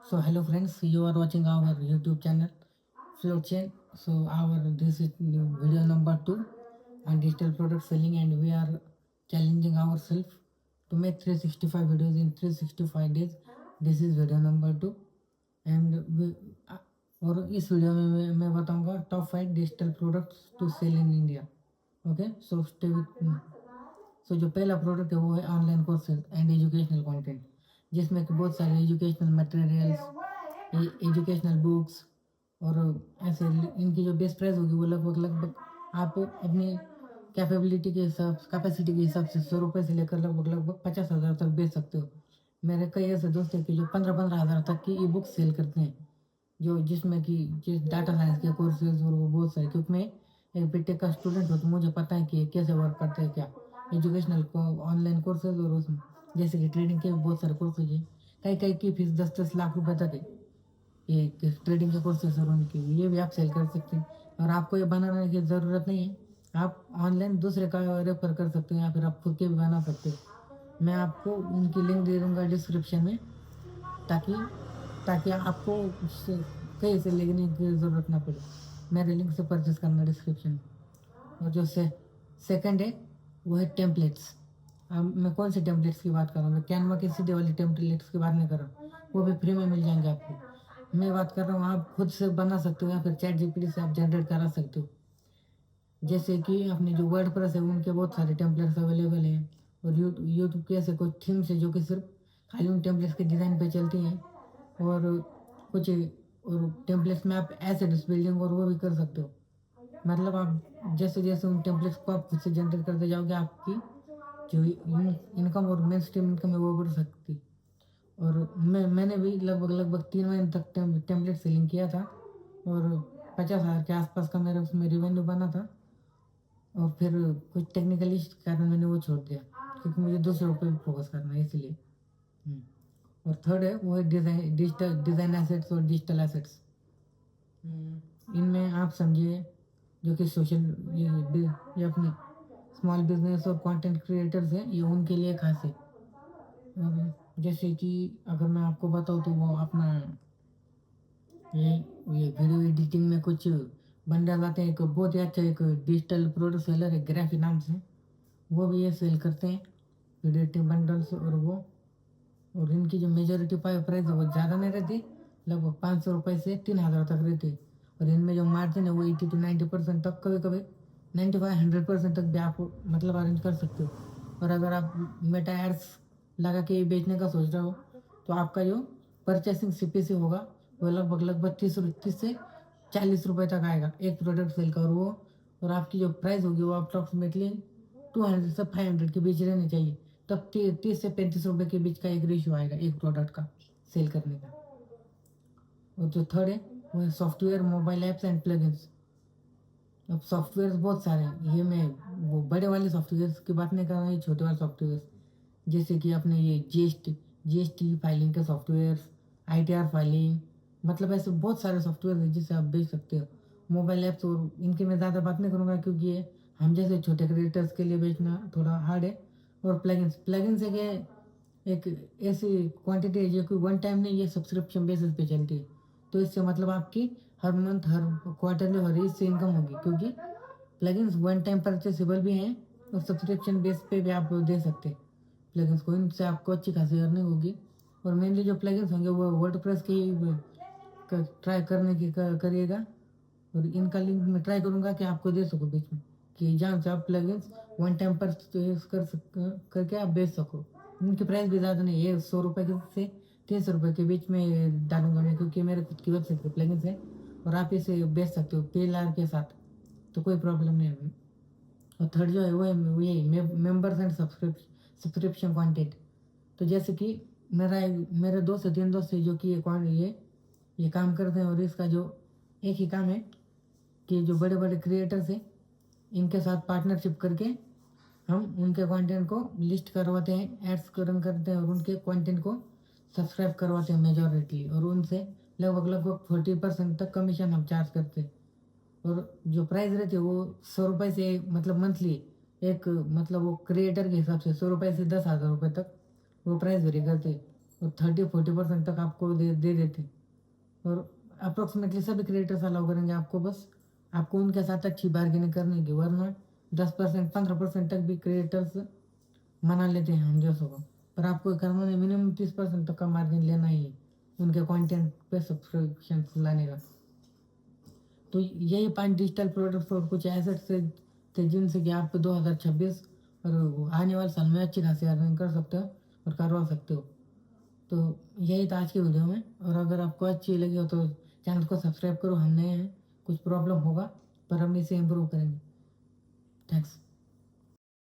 So hello friends, you are watching our YouTube channel Flow Chain. So our this is video number 2 on digital product selling, and we are challenging ourselves to make 365 videos in 365 days. This is video number 2 and और इस video में मैं बताऊंगा top 5 digital products to sell in India. Okay, so stay with me. So जो पहला product है वो है online courses and educational content, जिसमें कि बहुत सारे एजुकेशनल मटेरियल्स, एजुकेशनल बुक्स और ऐसे इनकी जो बेस्ट प्राइस होगी वो लगभग लगभग आप अपनी कैपेसिटी के हिसाब से 100 रुपये से लेकर लगभग लगभग 50,000 तक बेच सकते हो. मेरे कई ऐसे दोस्त हैं कि जो 15,000 तक की ई बुक सेल करते हैं, जो जिसमें कि जिस डाटा साइंस के कोर्सेज और वो बहुत सारे, क्योंकि मैं एक बीटेक का स्टूडेंट हूँ तो मुझे पता है कि कैसे वर्क करते हैं, क्या एजुकेशनल को ऑनलाइन कोर्सेज और उसमें जैसे कि ट्रेडिंग के भी बहुत सारे कोर्सेज हैं. कई कई की फीस 10-10 लाख रुपए तक है. ये ट्रेडिंग के कोर्सेज और उनकी ये भी आप सेल कर सकते हैं. और आपको ये बनाने की ज़रूरत नहीं है, आप ऑनलाइन दूसरे का रेफर कर सकते हैं या फिर आप खुद के भी बना सकते हो. मैं आपको उनकी लिंक दे दूँगा डिस्क्रिप्शन में, ताकि ताकि आपको उससे कहीं से लेने की ज़रूरत ना पड़े. मेरे लिंक से परचेस करना डिस्क्रिप्शन में. और जो सेकंड है वो है टेम्पलेट्स. अब मैं कौन से टेम्पलेट्स की बात कर रहा हूँ? मैं कैनवा के सीधे वाले टेम्पलेट्स की बात नहीं कर रहा हूँ, वो भी फ्री में मिल जाएंगे आपको. मैं बात कर रहा हूँ आप खुद से बना सकते हो या फिर चैट जीपीटी से आप जनरेट करा सकते हो. जैसे कि अपने जो वर्ड प्रेस है उनके बहुत सारे टेम्पलेट्स अवेलेबल हैं. और यूट्यूब के ऐसे कुछ थीम्स है जो कि सिर्फ खाली उन टेम्पलेट्स के डिज़ाइन पे चलती हैं. और कुछ और टेम्पलेट्स में आप एसेट्स बिल्डिंग और वो भी कर सकते हो. मतलब आप जैसे जैसे उन टेम्पलेट्स को आप खुद से जनरेट करते जाओगे, आपकी जो इनकम और मेन स्ट्रीम इनकम है वो बढ़ सकती. और मैंने भी लगभग लगभग 3 महीने तक टेम्पलेट सेलिंग किया था और 50,000 के आसपास का मेरा उसमें रिवेन्यू बना था. और फिर कुछ टेक्निकली कारण मैंने वो छोड़ दिया, क्योंकि मुझे दूसरे पे भी फोकस करना है इसलिए. हम्म. और थर्ड है वो है डिज़ाइन एसेट्स और डिजिटल एसेट्स. इनमें आप समझिए जो कि ये अपने स्मॉल बिजनेस और कंटेंट क्रिएटर्स हैं, ये उनके लिए खास है. और जैसे कि अगर मैं आपको बताऊँ तो वो अपना ये ये वीडियो एडिटिंग में कुछ बंदे लाते हैं. एक बहुत ही अच्छा एक डिजिटल प्रोडक्ट सेलर है ग्राफी नाम से, वो भी ये सेल करते हैं वीडियो एडिटिंग बंडल्स. और इनकी जो मेजोरिटी प्राइस है वो ज़्यादा नहीं रहती, लगभग 500 रुपये से 3,000 तक रहती है. और इनमें जो मार्जिन है वो 80 to 90% तक, कभी कभी 95-100% तक भी आप मतलब अरेंज कर सकते हो. और अगर आप मेटा एड्स लगा के बेचने का सोच रहे हो तो आपका जो परचेसिंग सीपीसी होगा वो लगभग लगभग 30 से 40 रुपये तक आएगा एक प्रोडक्ट सेल का. और आपकी जो प्राइस होगी वो अप्रॉक्सीमेटली 200 से 500 के बीच रहनी चाहिए. तब 30 से 35 रुपये के बीच का एक रेशियो आएगा एक प्रोडक्ट का सेल करने का. और जो थर्ड है वो है software, mobile apps and plugins. अब सॉफ्टवेयर बहुत सारे हैं, ये मैं वो बड़े वाले सॉफ्टवेयर की बात नहीं कर रहा हूँ, ये छोटे वाले सॉफ्टवेयर जैसे कि अपने ये जीएसटी फाइलिंग के सॉफ्टवेयर, आईटीआर फाइलिंग, मतलब ऐसे बहुत सारे सॉफ्टवेयर हैं जिससे आप बेच सकते हो. मोबाइल ऐप्स और इनकी मैं ज़्यादा बात नहीं करूँगा क्योंकि ये हम जैसे छोटे क्रिएटर्स के लिए बेचना थोड़ा हार्ड है. और प्लगइन्स एक ऐसी क्वांटिटी है जो कि वन टाइम नहीं, ये सब्सक्रिप्शन बेसिस पे चलती है. तो इससे मतलब आपकी हर मंथ, हर क्वार्टरली, हर इससे इनकम होगी, क्योंकि प्लगइन्स वन टाइम परचेसेबल भी हैं और सब्सक्रिप्शन बेस पे भी आप दे सकते हैं प्लगइन्स को. इनसे आपको अच्छी खासी अर्निंग होगी. और मेनली जो प्लगइन्स होंगे वो वर्डप्रेस की ट्राई करने की करिएगा. और इनका लिंक मैं ट्राई करूँगा कि आपको दे सकूँ बीच में, कि जहाँ से आप प्लगइन्स वन टाइम परचेस करके आप बेच सको. इनकी प्राइस भी ज़्यादा नहीं है, 100 रुपये से 300 रुपये के बीच में डालूंगा मैं, क्योंकि मेरे खुद की वेबसाइट पे प्लगइन्स है और आप इसे बेच सकते हो पेलार के साथ, तो कोई प्रॉब्लम नहीं है. और थर्ड जो है वो यही मेंबर्स एंड सब्सक्रिप्शन कंटेंट. तो जैसे कि मेरे 2 से 3 दोस्त है जो कि ये काम करते हैं. और इसका जो एक ही काम है कि जो बड़े बड़े क्रिएटर्स हैं इनके साथ पार्टनरशिप करके हम उनके कंटेंट को लिस्ट करवाते हैं, एड्स रन करते हैं और उनके कंटेंट को सब्सक्राइब करवाते हैं मेजॉरिटी. और उनसे लगभग लगभग 40% तक कमीशन हम चार्ज करते हैं. और जो प्राइस रहती है वो 100 रुपये से मतलब मंथली, एक मतलब वो क्रिएटर के हिसाब से 100 रुपये से 10,000 रुपये तक वो प्राइस वेरी करते हैं. वो 30-40% तक आपको दे देते। और अप्रोक्सीमेटली सभी क्रिएटर्स अलाउ करेंगे आपको, बस आपको उनके साथ अच्छी बार्गेनिंग करने की, वरना 10% 15% तक भी क्रिएटर्स मना लेते हैं हम जैसों को। पर आपको करना नहीं, मिनिमम 30% तक का मार्जिन लेना ही है उनके कंटेंट पे सब्सक्रिप्शन लाने का। तो यही 5 डिजिटल प्रोडक्ट्स और कुछ एसेट्स थे जिनसे कि आप 2026 और आने वाले साल में अच्छी खासी अर्निंग कर सकते हो और करवा सकते हो। तो यही था आज की वीडियो में, और अगर आपको अच्छी लगी हो तो चैनल को सब्सक्राइब करो। हम नए हैं, कुछ प्रॉब्लम होगा पर हम इसे इम्प्रूव करेंगे। थैंक्स।